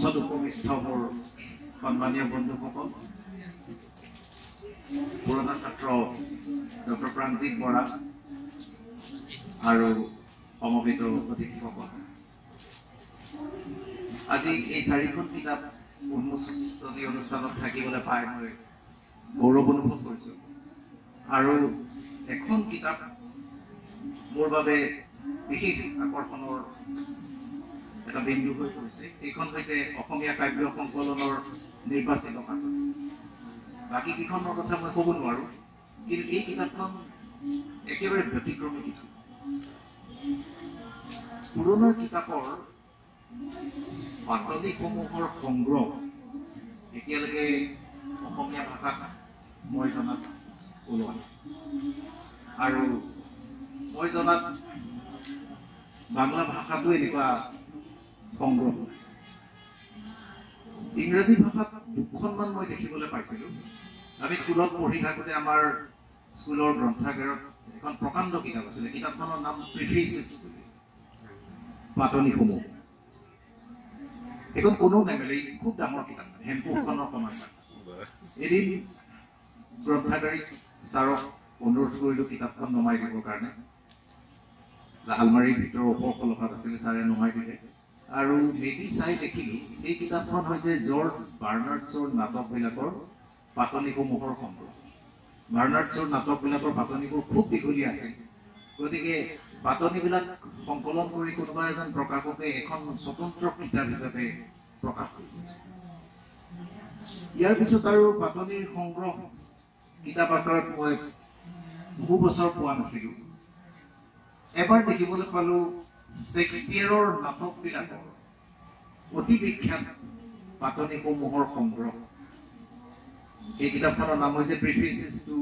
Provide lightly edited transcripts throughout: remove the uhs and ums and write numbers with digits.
মঞ্চত উপবিষ্ট মোৰ সন্মানীয় বন্ধুসকল, পুৰণা ছাত্ৰ ডক্টৰ প্ৰাণজিৎ বৰা আৰু সমবেত অতিথিসকল, আজি এই 4খন কিতাপ উন্মোচনী অনুষ্ঠানত থাকিবলৈ পাই মই গৌৰৱ অনুভৱ কৰিছোঁ। আৰু এখন কিতাপ মোৰ বাবে বিশেষ আকৰ্ষণৰ এটা বিন্দু হৈ পৰিছে। এইখন হৈছে অসমীয়া কাব্য সংকলনৰ নিৰ্বাচিত কাকত। বাকী কেইখনৰ কথা মই ক'ব নোৱাৰোঁ, কিন্তু এই কিতাপখন একেবাৰে ব্যতিক্ৰমী কিতাপ। পুৰণা কিতাপৰ পাতলিসমূহৰ সংগ্ৰহ এতিয়ালৈকে অসমীয়া ভাষাত মই জনাত ওলোৱা নাই। আৰু মই জনাত বাংলা ভাষাটো এনেকুৱা সংগ্ৰহ। ইংৰাজী ভাষাত 2খনমান মই দেখিবলৈ পাইছিলোঁ। আমি স্কুলত পঢ়ি থাকোঁতে আমাৰ স্কুলৰ গ্ৰন্থাগাৰত এখন প্ৰকাণ্ড কিতাপ আছিলে। কিতাপখনৰ নাম প্ৰিফেচিছ বুলি, পাতনিসমূহ। এখন কোনো নেমেলে, খুব ডাঙৰ কিতাপ, হেমপুখনৰ সমান। এদিন গ্ৰন্থাগাৰিক ছাৰক অনুৰোধ কৰিলোঁ কিতাপখন নমাই দিবৰ কাৰণে। আলমাৰীৰ ভিতৰৰ ওপৰ কলপাত আছিলে, ছাৰে নমাই দিলে। আৰু মেলি চাই দেখিলোঁ এই কিতাপখন হৈছে জৰ্জ বাৰ্নাৰ্ডছৰ নাটকবিলাকৰ পাতনিসমূহৰ সংগ্ৰহ। বাৰ্নাৰ্ডছৰ নাটকবিলাকৰ পাতনিবোৰ খুব দীঘলীয়া আছিল, গতিকে পাতনিবিলাক সংকলন কৰি কোনোবা এজন প্ৰকাশকে এখন স্বতন্ত্ৰ কিতাপ হিচাপে প্ৰকাশ কৰিছে। ইয়াৰ পিছত আৰু পাতনিৰ সংগ্ৰহ কিতাপ আকাৰত মই বহু বছৰ পোৱা নাছিলোঁ। এবাৰ দেখিবলৈ পালোঁ শ্বেক্সপিয়েৰৰ নাটকবিলাকৰ অতি বিখ্যাত পাতনিসমূহৰ সংগ্ৰহ। এই কিতাপখনৰ নাম হৈছে প্ৰিফেচিছ টু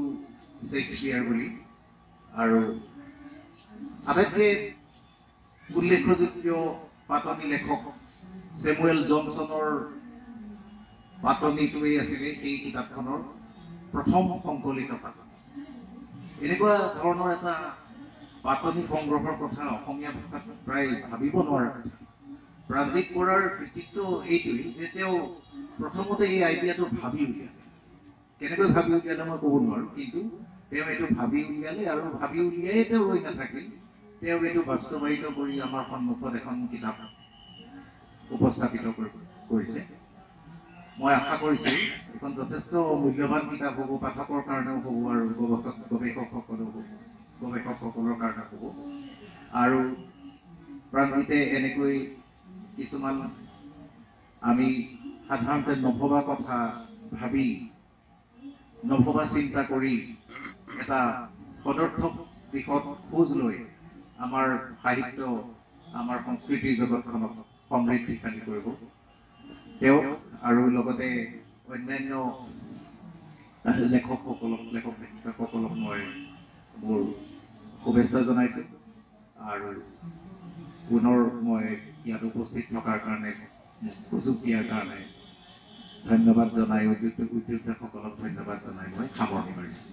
শ্বেক্সপিয়েৰ বুলি। আৰু আটাইতকৈ উল্লেখযোগ্য পাতনি লেখক ছেমুৱেল জনছনৰ পাতনিটোৱেই আছিলে এই কিতাপখনৰ প্ৰথম সংকলিত পাতনি। এনেকুৱা ধৰণৰ এটা পাতনি সংগ্ৰহৰ কথা অসমীয়া ভাষাত প্ৰায় ভাবিব নোৱাৰা কথা। প্ৰাণজিৎ বৰাৰ কৃতিত্ব এইটোৱেই যে তেওঁ প্ৰথমতে এই আইডিয়াটো ভাবি উলিয়ালে। কেনেকৈ ভাবি উলিয়ালে মই ক'ব নোৱাৰোঁ, কিন্তু তেওঁ এইটো ভাবি উলিয়ালে আৰু ভাবি উলিয়াই তেওঁ ৰৈ নাথাকিল। তেওঁ এইটো বাস্তৱায়িত কৰি আমাৰ সন্মুখত এখন কিতাপ উপস্থাপিত কৰিছে। মই আশা কৰিছোঁ এখন যথেষ্ট মূল্যৱান কিতাপ হ'ব, পাঠকৰ কাৰণেও হ'ব আৰু গৱেষকসকলৰ কাৰণে হ'ব। আৰু প্ৰাণজিতে এনেকৈ কিছুমান আমি সাধাৰণতে নভবা কথা ভাবি, নভবা চিন্তা কৰি এটা সদৰ্থক দিশত খোজ লৈ আমাৰ সাহিত্য, আমাৰ সংস্কৃতিৰ জগতখনক সমৃদ্ধিশালী কৰিব। তেওঁক আৰু লগতে অন্যান্য লেখক-লেখিকাসকলক মই মোৰ শুভেচ্ছা জনাইছোঁ। আৰু পুনৰ মই ইয়াত উপস্থিত থকাৰ কাৰণে, মোক সুযোগ দিয়াৰ কাৰণে ধন্যবাদ জনাই, উদ্যোক্তাসকলক ধন্যবাদ জনাই মই সামৰণি মাৰিছোঁ।